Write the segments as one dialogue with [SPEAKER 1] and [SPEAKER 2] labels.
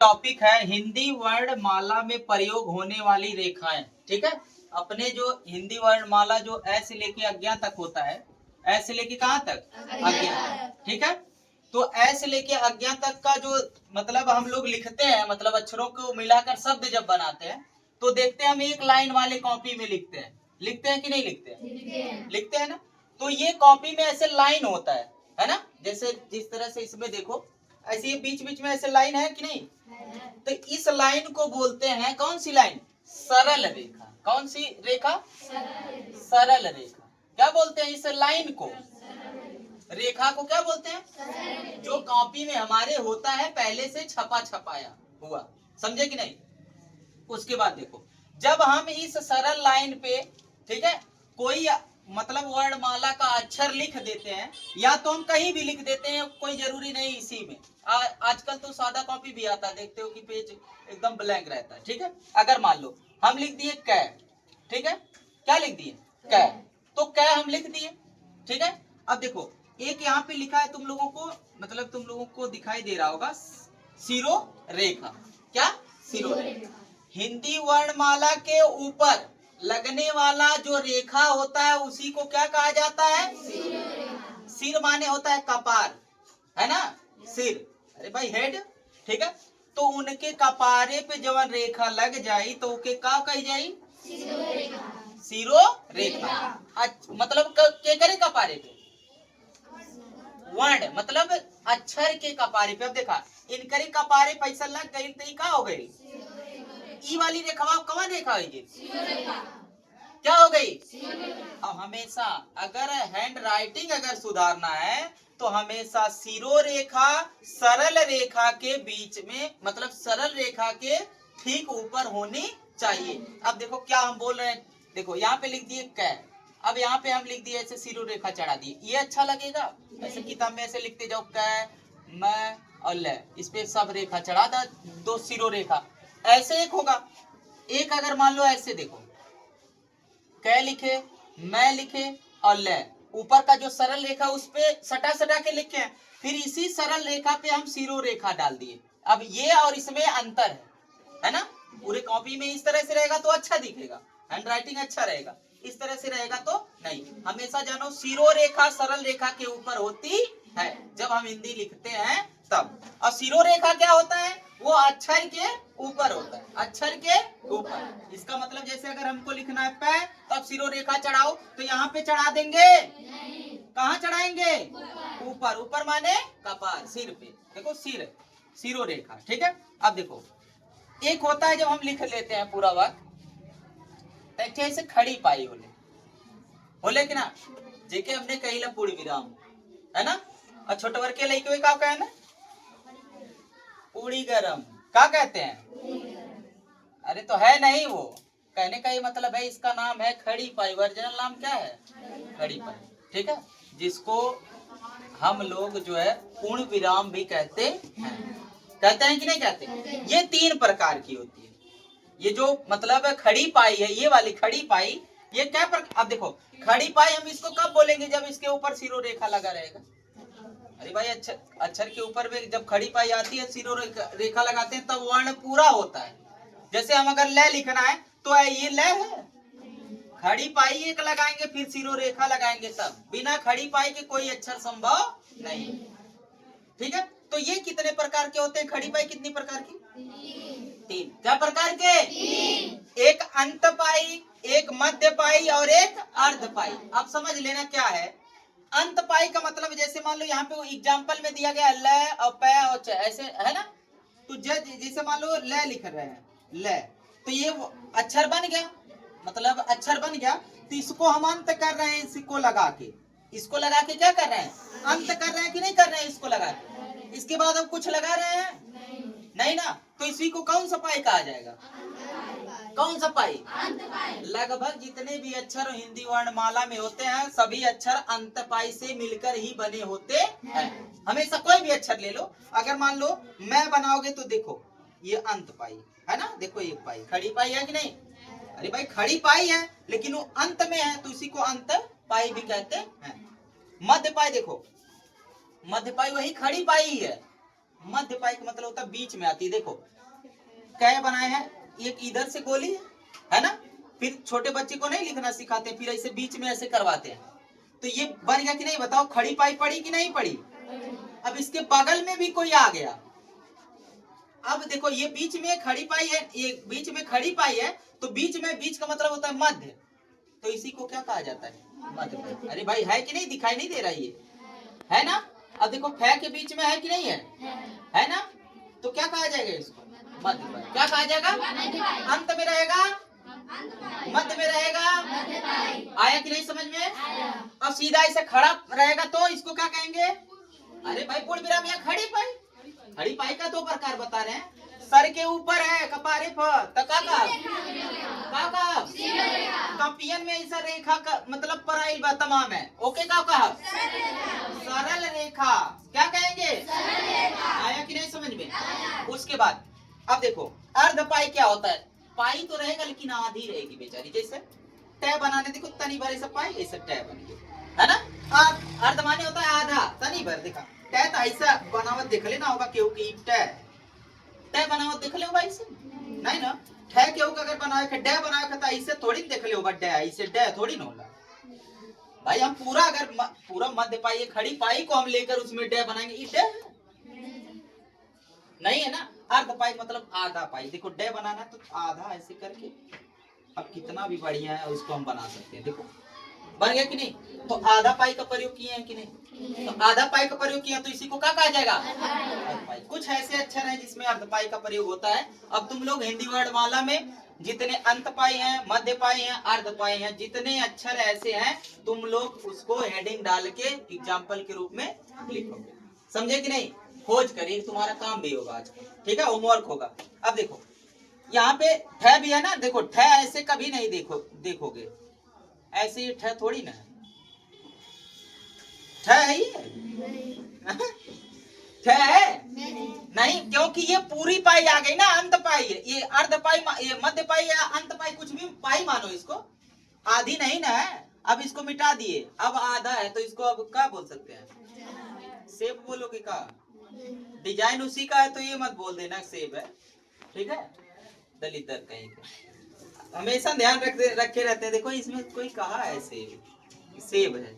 [SPEAKER 1] Topic है हिंदी वर्णमाला में प्रयोग होने वाली रेखाएं। ठीक है, अपने जो हिंदी वर्णमाला जो ऐ से लेके अज्ञा तक होता है, ऐ से लेके कहाँ तक? अज्ञा। ठीक है, तो ऐ से लेके अज्ञा तक का जो मतलब हम लोग लिखते हैं, मतलब अक्षरों को मिलाकर शब्द जब बनाते हैं तो देखते हैं हम एक लाइन वाले कॉपी में लिखते हैं कि नहीं लिखते हैं? लिखते हैं ना। तो ये कॉपी में ऐसे लाइन होता है ना, जैसे जिस तरह से इसमें देखो ऐसे ये बीच बीच में ऐसे लाइन है कि नहीं? तो इस लाइन को बोलते हैं कौन सी लाइन? सरल रेखा। कौन सी रेखा? सरल रेखा। क्या बोलते हैं इस लाइन को? रेखा को क्या बोलते हैं? जो कॉपी में हमारे होता है पहले से छपा छपाया हुआ, समझे कि नहीं? उसके बाद देखो, जब हम इस सरल लाइन पे, ठीक है, कोई मतलब वर्णमाला का अक्षर लिख देते हैं, या तो हम कहीं भी लिख देते हैं, कोई जरूरी नहीं इसी में। आजकल तो सादा कॉपी भी आता है, देखते हो कि पेज एकदम ब्लैंक रहता है। ठीक है, अगर मान लो हम लिख दिए कै, ठीक है, क्या लिख दिए? कै। तो कै हम लिख दिए, ठीक है। अब देखो एक यहाँ पे लिखा है, तुम लोगों को मतलब तुम लोगों को दिखाई दे रहा होगा सिरो रेखा। क्या? सिरो रेखा। हिंदी वर्णमाला के ऊपर लगने वाला जो रेखा होता है उसी को क्या कहा जाता है? सिर माने होता है कपार, है ना, सिर, अरे भाई हेड। ठीक है, तो उनके कपारे पे जब रेखा लग जाई तो उनके का कही जाई? सिरो रेखा। मतलब के करे कपारे पे? वर्ण मतलब अक्षर के कपारे पे। अब देखा इनकरी कपारे पैसा लग गई तो का हो गई? ई वाली रेखा कौन रेखा हुई? क्या हो गई? अब हमेशा अगर हैंड राइटिंग अगर सुधारना है तो हमेशा सिरो रेखा सरल रेखा के बीच में, मतलब सरल रेखा के ठीक ऊपर होनी चाहिए। अब देखो क्या हम बोल रहे हैं, देखो यहाँ पे लिख दिए कै, अब यहाँ पे हम लिख दिए ऐसे सिरो रेखा चढ़ा दिए, ये अच्छा लगेगा? ऐसे किताब में ऐसे लिखते जाओ कै मैं और ले, इस पे सब रेखा चढ़ा दा, दो सिरो रेखा, ऐसे एक होगा। एक अगर मान लो ऐसे देखो कै लिखे, मैं लिखे और ले, ऊपर का जो सरल रेखा उस पे सटा सटा के लिखे हैं, फिर इसी सरल रेखा पे हम सिरो रेखा डाल दिए। अब ये और इसमें अंतर है ना। पूरे कॉपी में इस तरह से रहेगा तो अच्छा दिखेगा, हैंड राइटिंग अच्छा रहेगा, इस तरह से रहेगा तो नहीं। हमेशा जानो सिरो रेखा सरल रेखा के ऊपर होती है जब हम हिंदी लिखते हैं तब। और सिरो रेखा क्या होता है? वो अक्षर के ऊपर होता है, अक्षर के ऊपर। इसका मतलब जैसे अगर हमको लिखना है पै, तब सिरो रेखा चढ़ाओ तो यहाँ पे चढ़ा देंगे? कहाँ चढ़ाएंगे? ऊपर। ऊपर माने कपार, सिर पे। देखो सिर, सिरो रेखा। ठीक है, अब देखो एक होता है जब हम लिख लेते हैं पूरा वक्त ऐसे खड़ी पाई होले कि ना, जेके हमने कही ला पूरी विराम, है ना। और छोटे वर्ग के लड़के का कहे ना पूरी गरम, क्या कहते हैं? अरे तो है नहीं, वो कहने का ये मतलब है, इसका नाम है खड़ी पाई, ओरिजिनल नाम क्या है? खड़ी पाई। ठीक है, जिसको हम लोग जो है पूर्ण विराम भी कहते हैं। कहते हैं कि नहीं कहते? ये तीन प्रकार की होती है। ये जो मतलब खड़ी पाई है, ये वाली खड़ी पाई, ये क्या अब देखो खड़ी पाई हम इसको कब बोलेंगे? जब इसके ऊपर सिरो रेखा लगा रहेगा। अरे भाई अक्षर के ऊपर में जब खड़ी पाई आती है, सिरो रेखा लगाते हैं, तब वर्ण पूरा होता है। जैसे हम अगर ले लिखना है तो ये ले है, खड़ी पाई एक लगाएंगे फिर सिरो रेखा लगाएंगे, तब बिना खड़ी पाई के कोई अक्षर संभव नहीं। ठीक है, तो ये कितने प्रकार के होते हैं? खड़ी पाई कितनी प्रकार की? तीन। क्या प्रकार के? एक अंत पाई, एक मध्य पाई और एक अर्ध पाई। अब समझ लेना क्या है अंत पाई का मतलब। जैसे मान लो यहाँ पे एग्जाम्पल में दिया गया ल और प और च, ऐसे है ना। तो जैसे मान लो ल लिख रहे हैं, ल, तो ये अक्षर बन गया, मतलब अक्षर बन गया, तो इसको हम अंत कर रहे हैं, इसको लगा के, इसको लगा के क्या कर रहे हैं? अंत कर रहे हैं कि नहीं कर रहे हैं? इसको लगा के, इसके बाद हम कुछ लगा रहे हैं नहीं ना, तो इसी को कौन सा पाई कहा जाएगा? कौन सा पाई? लगभग जितने भी अक्षर हिंदी वर्णमाला में होते हैं सभी अक्षर अंत पाई से मिलकर ही बने होते हैं। हमेशा कोई भी अक्षर ले लो, अगर मान लो मैं बनाओगे तो देखो ये अंत पाई है ना, देखो ये पाई खड़ी पाई है कि नहीं? अरे भाई खड़ी पाई है लेकिन वो अंत में है तो इसी को अंत पाई भी कहते हैं। मध्य पाई देखो, मध्य पाई वही खड़ी पाई है, मध्य पाई का मतलब होता है बीच में आती है। देखो कै बनाए हैं, एक इधर से गोली है ना, फिर छोटे बच्चे को नहीं लिखना सिखाते, फिर ऐसे बीच में ऐसे करवाते हैं, तो ये बन गया कि नहीं बताओ, खड़ी पाई पड़ी कि नहीं पड़ी। अब इसके बगल में भी कोई आ गया, अब देखो ये बीच में खड़ी पाई है, ये बीच में खड़ी पाई है, तो बीच में, बीच का मतलब होता है मध्य, तो इसी को क्या कहा जाता है, मध्य पाई। अरे भाई है कि नहीं, दिखाई नहीं दे रहा ये है ना। अब देखो फै के बीच में है कि नहीं है ना, तो क्या कहा जाएगा इसको, मध्य पाई। क्या कहा जाएगा, अंत में रहेगा, मध्य में रहेगा। आया कि नहीं समझ में। अब सीधा ऐसे खड़ा रहेगा तो इसको क्या कहेंगे, अरे भाई पूर्ण विराम या खड़ी पाई। खड़ी पाई का दो प्रकार बता रहे हैं, सर के ऊपर है कपारे पर तका का कपियन में ऐसा रेखा का मतलब पराइल बा तमाम है, ओके का कहा सरल रेखा, क्या कहेंगे आया कि नहीं समझ में। उसके बाद अब देखो अर्ध पाई क्या होता है, पाई तो रहेगा लेकिन आधी रहेगी बेचारी, जैसे टै बनाने देखो तनी भर ऐसा पाई ऐसा टै बन गया है ना। अर्ध माने होता है आधा, तनी भर देखा टै तो ऐसा बनावट देख लेना होगा केहू की टै टै बनावट देख ले भाई से नहीं ना, ठै केहू का अगर बनाए के डै बनाए के तो ऐसे थोड़ी देख ले होगा, डै ऐसे डै थोड़ी ना होला भाई। हम पूरा अगर पूरा मध्य पाई खड़ी पाई को हम लेकर उसमें डै बनाएंगे, ये डै नहीं है ना। अर्ध पाई मतलब आधा पाई, देखो डे बनाना तो आधा ऐसे करके, अब कितना भी बढ़िया है उसको हम बना सकते हैं, देखो बन गया कि नहीं। तो आधा पाई का प्रयोग किए हैं कि नहीं, तो आधा पाई का प्रयोग किया तो इसी को क्या कहा जाएगा, अर्ध पाई। कुछ ऐसे अक्षर हैं जिसमें अर्ध पाई का प्रयोग होता है। अब तुम लोग हिंदी वर्णमाला में जितने अंत पाई हैं, मध्य पाई हैं, अर्ध पाई हैं, जितने अक्षर ऐसे हैं तुम लोग उसको हेडिंग डाल के एग्जाम्पल के रूप में लिखोगे, समझे कि नहीं। खोज करिए, तुम्हारा काम भी होगा आज, ठीक है, होमवर्क होगा। अब देखो यहाँ पे ठै भी है ना, देखो ठै ऐसे कभी नहीं देखोगे ऐसे, ये ठै थोड़ी ना है, ठै है ये ठै है नहीं, क्योंकि ये पूरी पाई आ गई ना, अंत पाई है ये, अर्ध पाई ये मध्य पाई या अंत पाई कुछ भी पाई मानो इसको, आधी नहीं ना है। अब इसको मिटा दिए, अब आधा है तो इसको अब क्या बोल सकते हैं, सेब बोलोगे का, डिजाइन उसी का है तो ये मत बोल देना सेब है, ठीक है। दलितर कहीं के हमेशा ध्यान रखे रहते हैं, देखो इसमें कोई कहा है सेब है,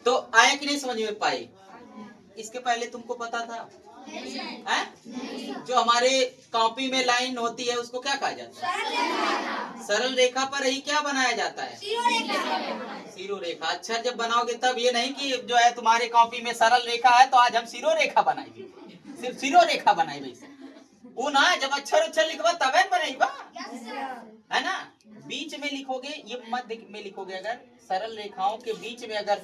[SPEAKER 1] तो आया कि नहीं समझ में पाई। इसके पहले तुमको पता था है? जो हमारे कॉपी में लाइन होती है उसको क्या कहा जाता है, सरल रेखा पर ही क्या बनाया जाता है, सिरो रेखा। अक्षर जब बनाओगे तब ये नहीं कि जो है तुम्हारे कॉपी में सरल रेखा है तो आज हम सिरो रेखा बनाएंगे, सिर्फ सिरो रेखा बनाए वैसे वो ना, जब अक्षर लिखवा तब बनेगा है ना। बीच में लिखोगे, ये मध्य में लिखोगे, अगर सरल रेखाओं के बीच में अगर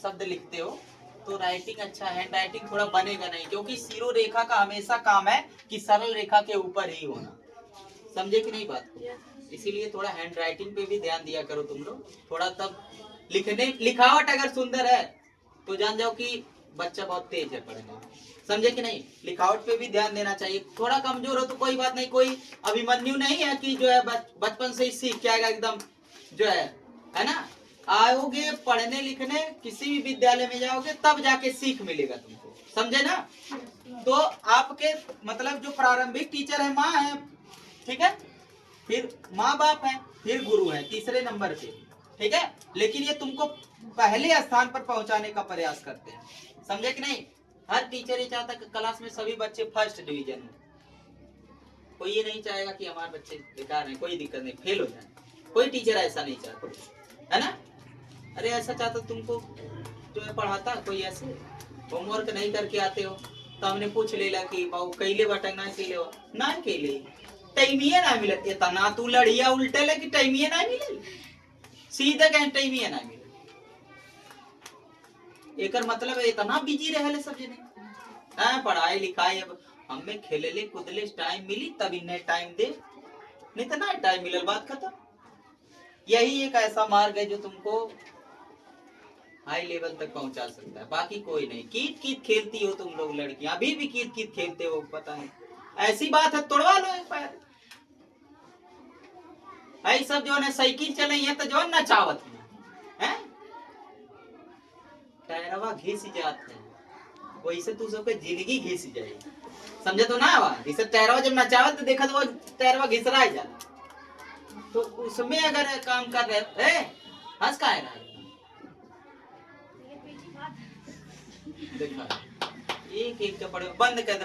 [SPEAKER 1] शब्द लिखते हो तो राइटिंग अच्छा, हैंड राइटिंग थोड़ा बनेगा नहीं, क्योंकि सिरो रेखा का हमेशा काम है कि सरल रेखा के ऊपर ही होना, समझे कि नहीं बात। इसीलिए थोड़ा हैंड राइटिंग पे भी ध्यान दिया करो तुम लोग थोड़ा, तब लिखावट अगर सुंदर है तो जान जाओ कि बच्चा बहुत तेज है पढ़ने में, समझे कि नहीं। लिखावट पे भी ध्यान देना चाहिए, थोड़ा कमजोर हो तो कोई बात नहीं, कोई अभिमन्यु नहीं है कि जो है बचपन से ही सीख के आएगा एकदम जो है ना। आओगे पढ़ने लिखने किसी भी विद्यालय में जाओगे तब जाके सीख मिलेगा तुमको, समझे ना। तो आपके मतलब जो प्रारंभिक टीचर है माँ है, ठीक है, फिर माँ बाप है, फिर गुरु है तीसरे नंबर पे, ठीक है। लेकिन ये तुमको पहले स्थान पर पहुंचाने का प्रयास करते हैं, समझे कि नहीं। हर टीचर ये चाहता है कि क्लास में सभी बच्चे फर्स्ट डिवीजन में, कोई ये नहीं चाहेगा कि हमारे बच्चे बेकार हैं, कोई दिक्कत नहीं फेल हो जाए, कोई टीचर ऐसा नहीं चाहता है ना। अरे ऐसा चाहता तुमको जो है पढ़ाता कोई ऐसे होमवर्क नहीं करके आते हो तो हमने पूछ लेला कि बाबू कैले बटन ना कैले हो ना कैले टाइमिए ना मिलत, इतना तू लड़िया उल्टे ले कि टाइमिए ना मिले, सीधे कहीं टाइमिए ना मिले, एकर मतलब इतना बिजी रहले सब जने हां पढ़ाई लिखाई। अब हमें खेलले कूदले टाइम मिली तब इन्हें टाइम दे, नहीं तो ना टाइम मिलल, बात खत्म। यही एक ऐसा मार्ग है जो तुमको हाई लेवल तक पहुंचा सकता है, बाकी कोई नहीं। कीट कीट खेलती हो तुम लोग लड़कियां, अभी भी कीट कीट खेलते हो, पता नहीं ऐसी बात है तोड़वा लो एक पैर। ऐ सब जो है साइकिल चलाई है तो जो नचावत है, टायरवा घिस जाते हैं, वैसे तू सबके जिंदगी घिस जाए, समझे तो ना आवा। जैसे तैरवा जब नचावत तो देखा तो वो तैरवा घिसरा जाला, तो उसमें अगर काम कर रहे हंस का है ना, देखा एक एक चपड़ बंद कर।